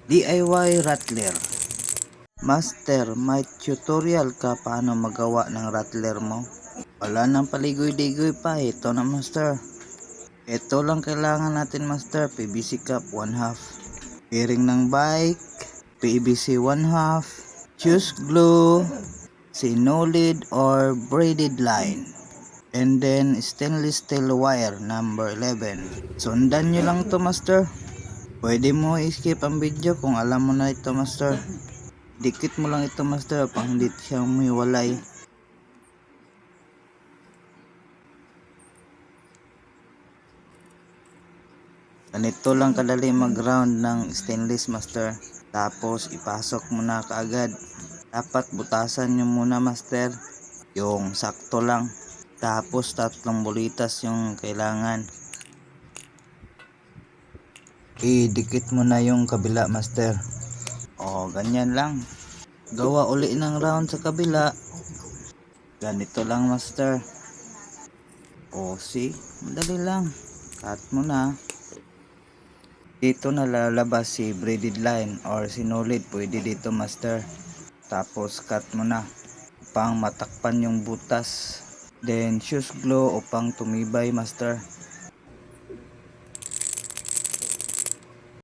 DIY Rattler. Master, may tutorial ka paano magawa ng rattler mo? Wala nang paligoy-ligoy pa, ito na master. Ito lang kailangan natin master, PVC cap 1/2, bearing ng bike, PVC 1/2, fuse glue, sinolid or braided line, and then stainless steel wire number 11. Sundan nyo lang to master. Pwede mo i-skip ang video kung alam mo na ito master. Dikit mo lang ito master pang hindi siya umiwalay. Ganito lang kadali mag-round ng stainless master. Tapos ipasok mo na kaagad. Dapat butasan nyo muna master, yung sakto lang. Tapos 3 bulitas yung kailangan. Idikit mo na yung kabila master. O ganyan lang. Gawa uli ng round sa kabila. Ganito lang master. O see, madali lang. Cut mo na. Dito na lalabas si braided line or sinolid, pwede dito master. Tapos cut mo na upang matakpan yung butas. Then fuse glue upang tumibay master.